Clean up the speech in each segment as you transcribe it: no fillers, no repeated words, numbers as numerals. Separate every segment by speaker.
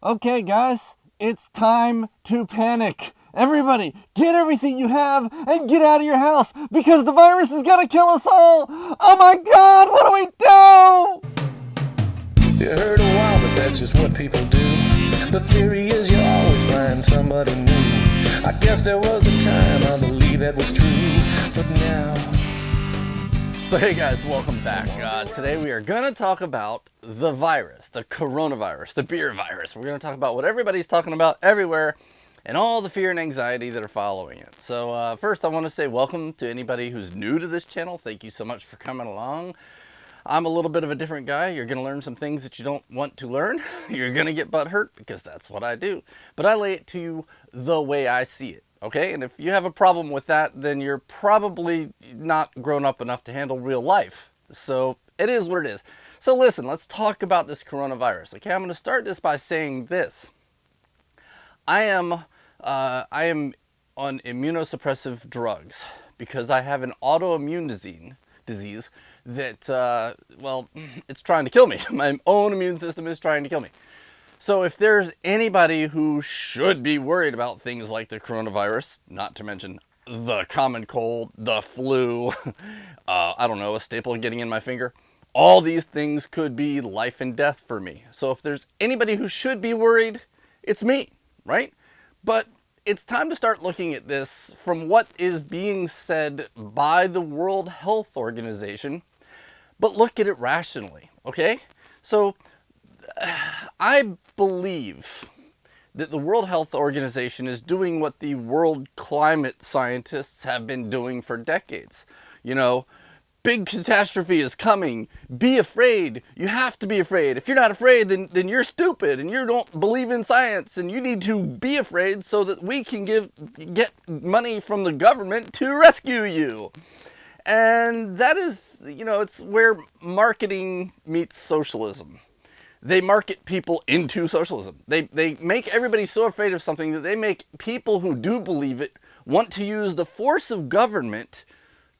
Speaker 1: Okay, guys, it's time to panic. Everybody, get everything you have and get out of your house because the virus is gonna kill us all. Oh my God, what do we do?
Speaker 2: You heard a while, but that's just what people do. The theory is you always find somebody new. I guess there was a time I believe that was true, but now.
Speaker 3: So hey guys, welcome back. Today we are going to talk about the virus, the coronavirus, the beer virus. We're going to talk about what everybody's talking about everywhere and all the fear and anxiety that are following it. So first I want to say welcome to anybody who's new to this channel. Thank you so much for coming along. I'm a little bit of a different guy. You're going to learn some things that you don't want to learn. You're going to get butt hurt because that's what I do. But I lay it to you the way I see it. Okay, and if you have a problem with that, then you're probably not grown up enough to handle real life. So it is what it is. So listen, let's talk about this coronavirus. Okay, I'm going to start this by saying this. I am on immunosuppressive drugs because I have an autoimmune disease that, well, it's trying to kill me. My own immune system is trying to kill me. So if there's anybody who should be worried about things like the coronavirus, not to mention the common cold, the flu, I don't know, a staple getting in my finger, all these things could be life and death for me. So if there's anybody who should be worried, it's me, right? But it's time to start looking at this from what is being said by the World Health Organization, but look at it rationally, okay? So I believe that the World Health Organization is doing what the world climate scientists have been doing for decades. You know, big catastrophe is coming. Be afraid. You have to be afraid. If you're not afraid, then you're stupid and you don't believe in science and you need to be afraid so that we can get money from the government to rescue you. And that is, you know, it's where marketing meets socialism. They market people into socialism. They make everybody so afraid of something that they make people who do believe it want to use the force of government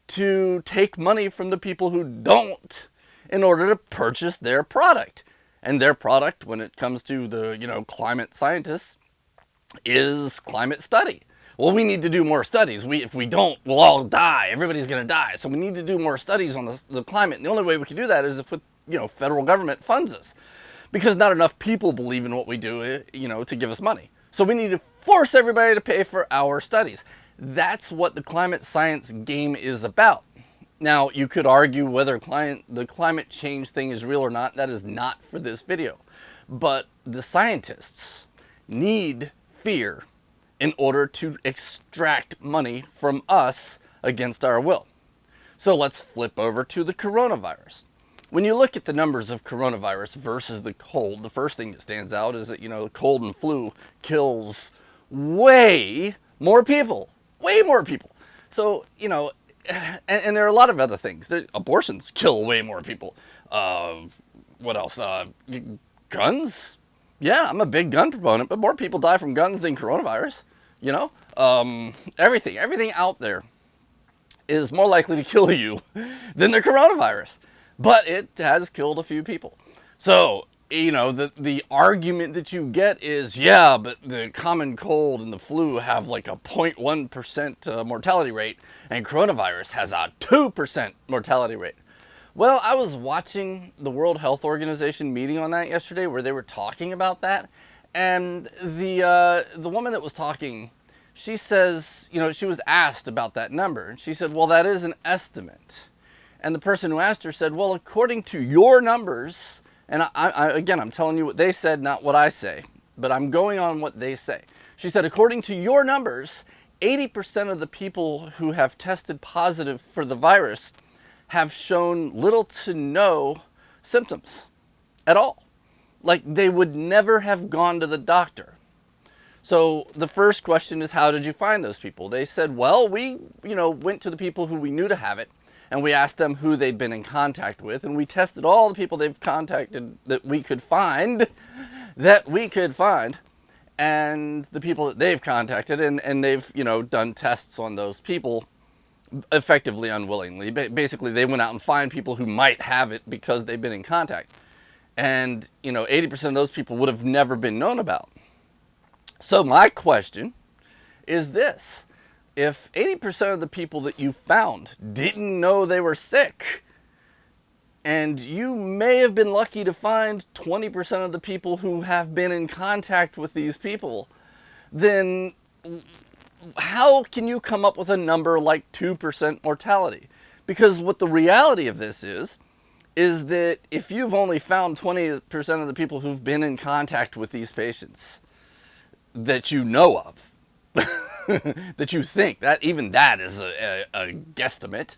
Speaker 3: to take money from the people who don't in order to purchase their product. And their product, when it comes to the, you know, climate scientists, is climate study. Well, we need to do more studies. If we don't, we'll all die. Everybody's going to die. So we need to do more studies on the climate. And the only way we can do that is if, you know, federal government funds us. Because not enough people believe in what we do, you know, to give us money. So we need to force everybody to pay for our studies. That's what the climate science game is about. Now, you could argue whether the climate change thing is real or not. That is not for this video. But the scientists need fear in order to extract money from us against our will. So let's flip over to the coronavirus. When you look at the numbers of coronavirus versus the cold, the first thing that stands out is that, you know, the cold and flu kills way more people. Way more people. So, you know, and there are a lot of other things. Abortions kill way more people. What else? Guns? Yeah, I'm a big gun proponent, but more people die from guns than coronavirus. You know? Everything out there is more likely to kill you than the coronavirus. But it has killed a few people. So, you know, the argument that you get is, yeah, but the common cold and the flu have like a 0.1% mortality rate, and coronavirus has a 2% mortality rate. Well, I was watching the World Health Organization meeting on that yesterday where they were talking about that, and the woman that was talking, she says, you know, she was asked about that number, and she said, well, that is an estimate. And the person who asked her said, well, according to your numbers, and again, I'm telling you what they said, not what I say, but I'm going on what they say. She said, according to your numbers, 80% of the people who have tested positive for the virus have shown little to no symptoms at all. Like they would never have gone to the doctor. So the first question is, how did you find those people? They said, well, we, you know, went to the people who we knew to have it. And we asked them who they'd been in contact with, and we tested all the people they've contacted that we could find, and the people that they've contacted, and they've, you know, done tests on those people effectively unwillingly. Basically, they went out and find people who might have it because they've been in contact. And, 80% of those people would have never been known about. So my question is this. If 80% of the people that you found didn't know they were sick, and you may have been lucky to find 20% of the people who have been in contact with these people, then how can you come up with a number like 2% mortality? Because what the reality of this is that if you've only found 20% of the people who've been in contact with these patients that you know of, that you think, that even that is a guesstimate,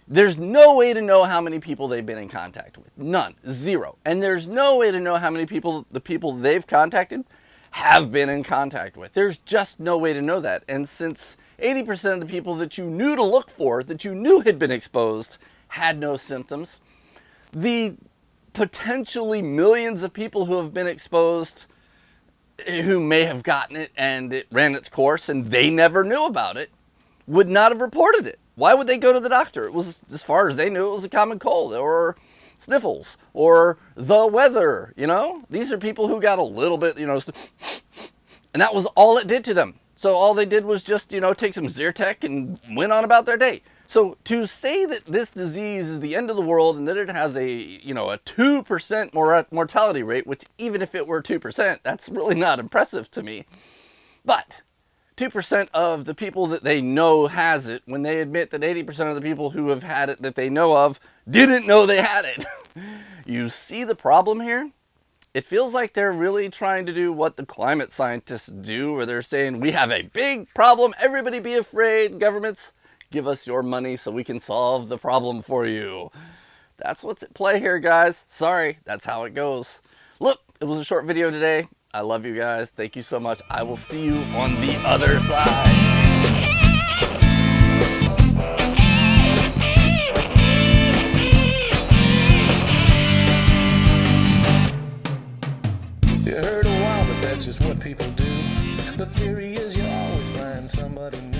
Speaker 3: there's no way to know how many people they've been in contact with. None. Zero. And there's no way to know how many people the people they've contacted have been in contact with. There's just no way to know that. And since 80% of the people that you knew to look for, that you knew had been exposed, had no symptoms, the potentially millions of people who have been exposed, who may have gotten it and it ran its course and they never knew about it, would not have reported it. Why would they go to the doctor? It was, as far as they knew, it was a common cold or sniffles or the weather, These are people who got a little bit, and that was all it did to them. So all they did was just, take some Zyrtec and went on about their day. So to say that this disease is the end of the world and that it has a 2% mortality rate, which even if it were 2%, that's really not impressive to me. But 2% of the people that they know has it, when they admit that 80% of the people who have had it that they know of didn't know they had it. You see the problem here? It feels like they're really trying to do what the climate scientists do, where they're saying, we have a big problem, everybody be afraid, governments, give us your money so we can solve the problem for you. That's what's at play here, guys. Sorry, that's how it goes. Look, it was a short video today. I love you guys. Thank you so much. I will see you on the other side.
Speaker 2: You heard a while, but that's just what people do. The theory is you always find somebody new.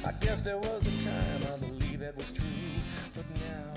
Speaker 2: I guess there was a time I believe that was true, but now